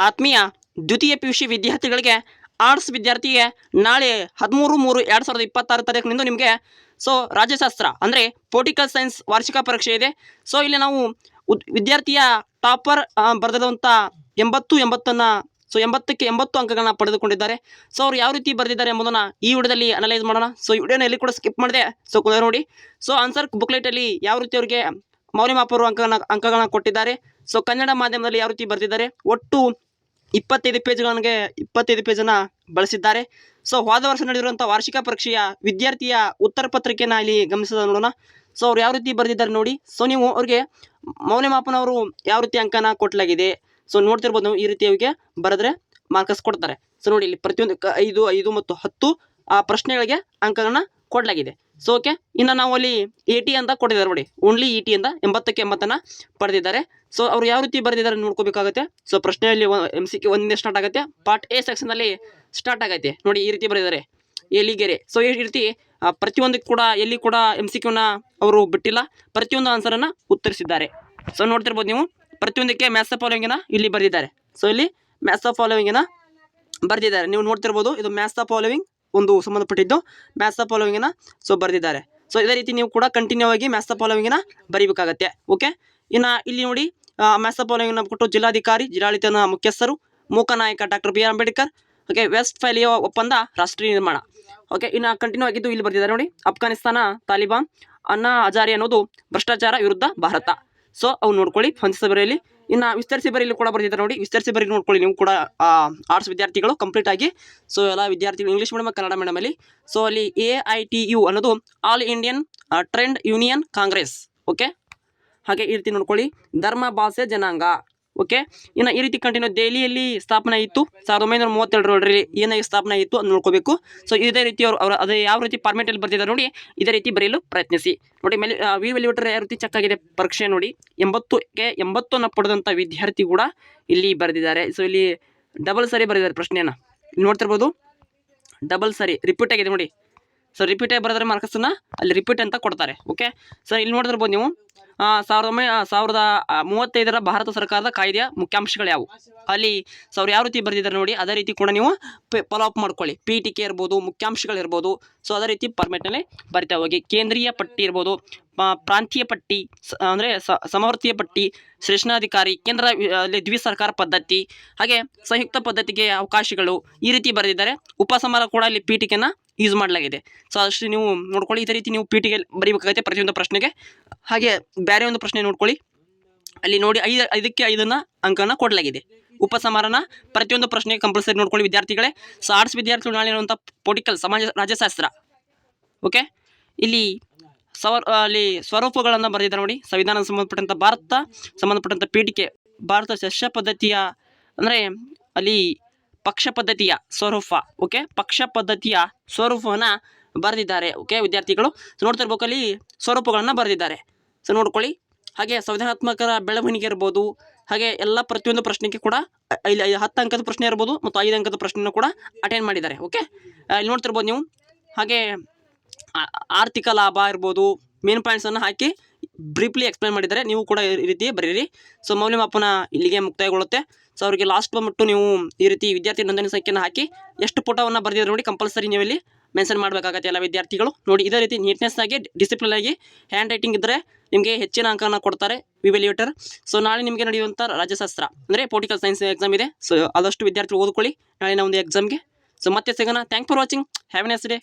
ಆತ್ಮೀಯ ದ್ವಿತೀಯ PUC ವಿದ್ಯಾರ್ಥಿಗಳಿಗೆ ಆರ್ಟ್ಸ್ ವಿದ್ಯಾರ್ಥಿಗೆ ನಾಳೆ 13/3/2026 ತಾರೀಕಿನಿಂದ ನಿಮಗೆ ರಾಜ್ಯಶಾಸ್ತ್ರ ಅಂದರೆ ಪೊಲಿಟಿಕಲ್ ಸೈನ್ಸ್ ವಾರ್ಷಿಕ ಪರೀಕ್ಷೆ ಇದೆ. ಇಲ್ಲಿ ನಾವು ವಿದ್ಯಾರ್ಥಿಯ ಟಾಪರ್ ಬರೆದಂಥ 80ಕ್ಕೆ 80 ಅಂಕಗಳನ್ನ ಪಡೆದುಕೊಂಡಿದ್ದಾರೆ. ಅವ್ರು ಯಾವ ರೀತಿ ಬರೆದಿದ್ದಾರೆ ಎಂಬುದನ್ನು ಈ ವಿಡಿಯೋದಲ್ಲಿ ಅನಲೈಸ್ ಮಾಡೋಣ. ಈ ವಿಡಿಯೋನ ಎಲ್ಲಿ ಕೂಡ ಸ್ಕಿಪ್ ಮಾಡಿದೆ ನೋಡಿ. ಆನ್ಸರ್ ಬುಕ್ಲೆಟಲ್ಲಿ ಯಾವ ರೀತಿ ಅವರಿಗೆ ಮೌಲ್ಯಮಾಪನ ಅಂಕಗಳನ್ನ ಕೊಟ್ಟಿದ್ದಾರೆ. ಕನ್ನಡ ಮಾಧ್ಯಮದಲ್ಲಿ ಯಾವ ರೀತಿ ಬರೆದಿದ್ದಾರೆ. ಒಟ್ಟು 25 ಪೇಜನ್ನು ಬಳಸಿದ್ದಾರೆ. ಹೋದ ವರ್ಷ ನಡೆದಿರುವಂಥ ವಾರ್ಷಿಕ ಪರೀಕ್ಷೆಯ ವಿದ್ಯಾರ್ಥಿಯ ಉತ್ತರ ಪತ್ರಿಕೆಯನ್ನು ಇಲ್ಲಿ ಗಮನಿಸೋಣ ನೋಡೋಣ. ಅವ್ರು ಯಾವ ರೀತಿ ಬರೆದಿದ್ದಾರೆ ನೋಡಿ. ನೀವು ಅವ್ರಿಗೆ ಮೌಲ್ಯಮಾಪನ ಅವರು ಯಾವ ರೀತಿ ಅಂಕನ ಕೊಟ್ಟಲಾಗಿದೆ. ನೋಡ್ತಿರ್ಬೋದು ನೀವು, ಈ ರೀತಿ ಅವರಿಗೆ ಬರೆದ್ರೆ ಮಾರ್ಕ್ಸ್ ಕೊಡ್ತಾರೆ. ನೋಡಿ ಇಲ್ಲಿ ಪ್ರತಿಯೊಂದು 5, 5 ಮತ್ತು 10 ಆ ಪ್ರಶ್ನೆಗಳಿಗೆ ಅಂಕಗಳನ್ನ ಕೊಡಲಾಗಿದೆ. ಓಕೆ, ಇನ್ನು ನಾವು ಅಲ್ಲಿ 80 ಅಂತ ಕೊಟ್ಟಿದ್ದಾರೆ ನೋಡಿ. ಓನ್ಲಿ 80 ಅಂತ 80ಕ್ಕೆ 80 ಪಡೆದಿದ್ದಾರೆ. ಅವ್ರು ಯಾವ ರೀತಿ ಬರೆದಿದ್ದಾರೆ ನೋಡ್ಕೋಬೇಕಾಗುತ್ತೆ. ಪ್ರಶ್ನೆಯಲ್ಲಿ MCQ 1 ಸ್ಟಾರ್ಟ್ ಆಗುತ್ತೆ. ಪಾರ್ಟ್ A ಸೆಕ್ಷನಲ್ಲಿ ಸ್ಟಾರ್ಟ್ ಆಗೈತೆ ನೋಡಿ. ಈ ರೀತಿ ಬರೆದಿದ್ದಾರೆ ಎಲಿಗೆರೆ. ಈ ರೀತಿ ಪ್ರತಿಯೊಂದಕ್ಕೆ ಕೂಡ ಎಲ್ಲಿ ಕೂಡ MCQನ ಅವರು ಬಿಟ್ಟಿಲ್ಲ, ಪ್ರತಿಯೊಂದು ಆನ್ಸರನ್ನು ಉತ್ತರಿಸಿದ್ದಾರೆ. ನೋಡ್ತಿರ್ಬೋದು ನೀವು, ಪ್ರತಿಯೊಂದಕ್ಕೆ ಮ್ಯಾಥ್ಸ್ ದ ಫಾಲೋವಿಂಗನ್ನ ಇಲ್ಲಿ ಬರೆದಿದ್ದಾರೆ. ಇಲ್ಲಿ ಮ್ಯಾಥ್ಸ್ ದ ಫಾಲೋವಿಂಗನ್ನ ಬರೆದಿದ್ದಾರೆ. ನೀವು ನೋಡ್ತಿರ್ಬೋದು, ಇದು ಮ್ಯಾಥ್ಸ್ ದ ಫಾಲೋವಿಂಗ್ ಒಂದು ಸಂಬಂಧಪಟ್ಟಿದ್ದು ಮ್ಯಾಥ್ಸ್ ದ ಫಾಲೋವಿಂಗನ್ನ ಬರೆದಿದ್ದಾರೆ. ಇದೇ ರೀತಿ ನೀವು ಕೂಡ ಕಂಟಿನ್ಯೂ ಆಗಿ ಮ್ಯಾಥ್ಸ್ ದ ಫಾಲೋವಿಂಗನ್ನ ಬರೀಬೇಕಾಗತ್ತೆ. ಓಕೆ, ಇನ್ನು ಇಲ್ಲಿ ನೋಡಿ ಮ್ಯಾಥ್ಸ್ ದ ಫಾಲೋವಿಂಗನ್ನ ಕೊಟ್ಟು ಜಿಲ್ಲಾಧಿಕಾರಿ, ಜಿಲ್ಲಾಡಳಿತದ ಮುಖ್ಯಸ್ಥರು, Mooknayak doctor BR Ambedkar, okay, Westphalia ಒಪ್ಪಂದ ರಾಷ್ಟ್ರೀಯ ನಿರ್ಮಾಣ. ಓಕೆ, ಇನ್ನು ಕಂಟಿನ್ಯೂ ಆಗಿದ್ದು ಇಲ್ಲಿ ಬರೆದಿದ್ದಾರೆ ನೋಡಿ. ಅಫ್ಘಾನಿಸ್ತಾನ, ತಾಲಿಬಾನ್, ಅಣ್ಣಾ ಹಜಾರೆ ಅನ್ನೋದು ಭ್ರಷ್ಟಾಚಾರ ವಿರುದ್ಧ ಭಾರತ. ಅವು ನೋಡ್ಕೊಳ್ಳಿ ಹೊಂದಿಸಿ ಬರೆಯಲ್ಲಿ. ಇನ್ನು ವಿಸ್ತರಿಸಿ ಬರೆಯಲ್ಲಿ ಕೂಡ ಬರೆದಿದ್ದಾರೆ ನೋಡಿ. ವಿಸ್ತರಿಸಿ ಬರೀ ನೋಡ್ಕೊಳ್ಳಿ ನೀವು ಕೂಡ ಆರ್ಟ್ಸ್ ವಿದ್ಯಾರ್ಥಿಗಳು ಕಂಪ್ಲೀಟ್ ಆಗಿ. ಎಲ್ಲ ವಿದ್ಯಾರ್ಥಿಗಳು ಇಂಗ್ಲೀಷ್ ಮೀಡಿಯಮ್ ಕನ್ನಡ ಮೀಡಿಯಮಲ್ಲಿ. ಅಲ್ಲಿ AITU ಅನ್ನೋದು all Indian trade union Congress. Okay, ಹಾಗೆ ಈ ರೀತಿ ನೋಡ್ಕೊಳ್ಳಿ. ಧರ್ಮ, ಭಾಷೆ, ಜನಾಂಗ. ಓಕೆ, ಇನ್ನು ಈ ರೀತಿ ಕಂಟಿನ್ಯೂ. ದೆಹಲಿಯಲ್ಲಿ ಸ್ಥಾಪನೆ ಇತ್ತು 1937ರಲ್ಲಿ. ಏನಾಗಿ ಸ್ಥಾಪನೆ ಇತ್ತು ಅಂತ ನೋಡ್ಕೋಬೇಕು. ಇದೇ ರೀತಿ ಅವರು ಅದೇ ಯಾವ ರೀತಿ ಫಾರ್ಮೆಟಲ್ಲಿ ಬರ್ತಿದ್ದಾರೆ ನೋಡಿ, ಇದೇ ರೀತಿ ಬರೆಯಲು ಪ್ರಯತ್ನಿಸಿ ನೋಡಿ. ಮೇಲೆ ವಿ ವ್ಯಾಲ್ಯೂಟರ್ ಯಾವ ರೀತಿ ಚೆಕ್ ಆಗಿದೆ ಪರೀಕ್ಷೆ ನೋಡಿ. 80ಕ್ಕೆ 80 ಪಡೆದಂಥ ವಿದ್ಯಾರ್ಥಿ ಕೂಡ ಇಲ್ಲಿ ಬರೆದಿದ್ದಾರೆ. ಇಲ್ಲಿ ಡಬಲ್ ಸರಿ ಬರೆದಿದ್ದಾರೆ ಪ್ರಶ್ನೆಯನ್ನು. ಇಲ್ಲಿ ನೋಡ್ತಿರ್ಬೋದು, ಡಬಲ್ ಸರಿ ರಿಪೀಟ್ ಆಗಿದೆ ನೋಡಿ. ರಿಪೀಟ್ ಆಗಿ ಬರೆದ್ರೆ ಮಾರ್ಕ್ಸನ್ನು ಅಲ್ಲಿ ರಿಪೀಟ್ ಅಂತ ಕೊಡ್ತಾರೆ. ಓಕೆ, ಇಲ್ಲಿ ನೋಡ್ತಿರ್ಬೋದು ನೀವು 1935ರ ಭಾರತ ಸರ್ಕಾರದ ಕಾಯ್ದೆಯ ಮುಖ್ಯಾಂಶಗಳು ಯಾವುವು. ಅಲ್ಲಿ ಅವ್ರು ಯಾವ ರೀತಿ ಬರೆದಿದ್ದಾರೆ ನೋಡಿ, ಅದೇ ರೀತಿ ಕೂಡ ನೀವು ಫಾಲೋ ಅಪ್ ಮಾಡ್ಕೊಳ್ಳಿ. ಪೀಠಿಕೆ ಇರ್ಬೋದು, ಮುಖ್ಯಾಂಶಗಳಿರ್ಬೋದು. ಅದೇ ರೀತಿ ಫಾರ್ಮೆಟ್ನಲ್ಲಿ ಬರಿತಾ ಹೋಗಿ. ಕೇಂದ್ರೀಯ ಪಟ್ಟಿ ಇರ್ಬೋದು, ಪ್ರಾಂತೀಯ ಪಟ್ಟಿ ಅಂದರೆ ಸಮವರ್ತೀಯ ಪಟ್ಟಿ, ಶ್ರೇಷ್ಠಾಧಿಕಾರಿ, ಕೇಂದ್ರ ದ್ವಿ ಸರ್ಕಾರ ಪದ್ಧತಿ, ಹಾಗೆ ಸಂಯುಕ್ತ ಪದ್ಧತಿಗೆ ಅವಕಾಶಗಳು, ಈ ರೀತಿ ಬರೆದಿದ್ದಾರೆ. ಉಪಸಂಹಾರ ಕೂಡ ಇಲ್ಲಿ ಪೀಠಿಕೆಯನ್ನು ಯೂಸ್ ಮಾಡಲಾಗಿದೆ. ಅಷ್ಟು ನೀವು ನೋಡ್ಕೊಳ್ಳಿ. ಇದೇ ರೀತಿ ನೀವು ಪೀಠಿಕೆ ಬರೀಬೇಕಾಗುತ್ತೆ ಪ್ರತಿಯೊಂದು ಪ್ರಶ್ನೆಗೆ. ಹಾಗೆ ಬೇರೆ ಒಂದು ಪ್ರಶ್ನೆ ನೋಡ್ಕೊಳ್ಳಿ. ಅಲ್ಲಿ ನೋಡಿ 5ಕ್ಕೆ 5 ಅಂಕನ ಕೊಡಲಾಗಿದೆ. ಉಪಸಂಹಾರನ ಪ್ರತಿಯೊಂದು ಪ್ರಶ್ನೆಗೆ ಕಂಪಲ್ಸರಿ ನೋಡ್ಕೊಳ್ಳಿ ವಿದ್ಯಾರ್ಥಿಗಳೇ. ಆರ್ಟ್ಸ್ ವಿದ್ಯಾರ್ಥಿಗಳು ನಾಳೆ ಇರುವಂಥ ಪೊಲಿಟಿಕಲ್ ಸಮಾಜ ರಾಜ್ಯಶಾಸ್ತ್ರ. ಓಕೆ, ಇಲ್ಲಿ ಅಲ್ಲಿ ಸ್ವರೂಪಗಳನ್ನು ಬರೆದಿದ್ದಾರೆ ನೋಡಿ. ಸಂವಿಧಾನ ಸಂಬಂಧಪಟ್ಟಂಥ ಭಾರತ ಸಂಬಂಧಪಟ್ಟಂಥ ಪೀಠಿಕೆ, ಭಾರತ ಸಸ್ಯ ಪದ್ಧತಿಯ ಅಂದರೆ ಅಲ್ಲಿ ಪಕ್ಷ ಪದ್ಧತಿಯ ಸ್ವರೂಪ. ಓಕೆ, ಪಕ್ಷ ಪದ್ಧತಿಯ ಸ್ವರೂಪವನ್ನು ಬರೆದಿದ್ದಾರೆ. ಓಕೆ ವಿದ್ಯಾರ್ಥಿಗಳು ನೋಡ್ತಿರ್ಬೇಕು, ಅಲ್ಲಿ ಸ್ವರೂಪಗಳನ್ನು ಬರೆದಿದ್ದಾರೆ. ನೋಡ್ಕೊಳ್ಳಿ. ಹಾಗೆ ಸಂವಿಧಾನಾತ್ಮಕ ಬೆಳವಣಿಗೆ ಇರ್ಬೋದು. ಹಾಗೆ ಎಲ್ಲ ಪ್ರತಿಯೊಂದು ಪ್ರಶ್ನೆಗೆ ಕೂಡ ಇಲ್ಲಿ 10 ಅಂಕದ ಪ್ರಶ್ನೆ ಇರ್ಬೋದು ಮತ್ತು 5 ಅಂಕದ ಪ್ರಶ್ನೆಯನ್ನು ಕೂಡ ಅಟೆಂಡ್ ಮಾಡಿದ್ದಾರೆ. ಓಕೆ, ಇಲ್ಲಿ ನೋಡ್ತಿರ್ಬೋದು ನೀವು. ಹಾಗೆ ಆರ್ಥಿಕ ಲಾಭ ಇರ್ಬೋದು, ಮೇನ್ ಪಾಯಿಂಟ್ಸನ್ನು ಹಾಕಿ ಬ್ರೀಫ್ಲಿ ಎಕ್ಸ್ಪ್ಲೈನ್ ಮಾಡಿದ್ದಾರೆ. ನೀವು ಕೂಡ ಈ ರೀತಿ ಬರೀರಿ. ಮೌಲ್ಯಮಾಪನ ಇಲ್ಲಿಗೆ ಮುಕ್ತಾಯಗೊಳ್ಳುತ್ತೆ. ಅವರಿಗೆ ಲಾಸ್ಟ್ ಬಂದ್ಬಿಟ್ಟು ನೀವು ಈ ರೀತಿ ವಿದ್ಯಾರ್ಥಿ ನೋಂದಣಿ ಸಂಖ್ಯೆಯನ್ನು ಹಾಕಿ ಎಷ್ಟು ಪುಟವನ್ನು ಬರೆದಿದ್ದಾರೆ ನೋಡಿ, ಕಂಪಲ್ಸರಿ ನೀವು ಇಲ್ಲಿ ಮೆನ್ಷನ್ ಮಾಡಬೇಕಾಗತ್ತೆ ಎಲ್ಲ ವಿದ್ಯಾರ್ಥಿಗಳು. ನೋಡಿ, ಇದೇ ರೀತಿ ನೀಟ್ನೆಸ್ ಆಗಿ ಡಿಸಿಪ್ಲಿನ್ ಆಗಿ ಹ್ಯಾಂಡ್ ರೈಟಿಂಗ್ ಇದ್ದರೆ ನಿಮಗೆ ಹೆಚ್ಚಿನ ಅಂಕನ ಕೊಡ್ತಾರೆ ವಿ ವ್ಯಾಲ್ಯೂಟರ್. ನಾಳೆ ನಿಮಗೆ ನಡೆಯುವಂಥ ರಾಜ್ಯಶಾಸ್ತ್ರ ಅಂದರೆ ಪೊಲಿಟಿಕಲ್ ಸೈನ್ಸ್ ಎಕ್ಸಾಮ್ ಇದೆ. ಆದಷ್ಟು ವಿದ್ಯಾರ್ಥಿಗಳು ಓದ್ಕೊಳ್ಳಿ ನಾಳೆ ಒಂದು ಎಕ್ಸಾಮ್ಗೆ. ಮತ್ತೆ ಸಿಗೋಣ. Thank for watching. Have A nice day.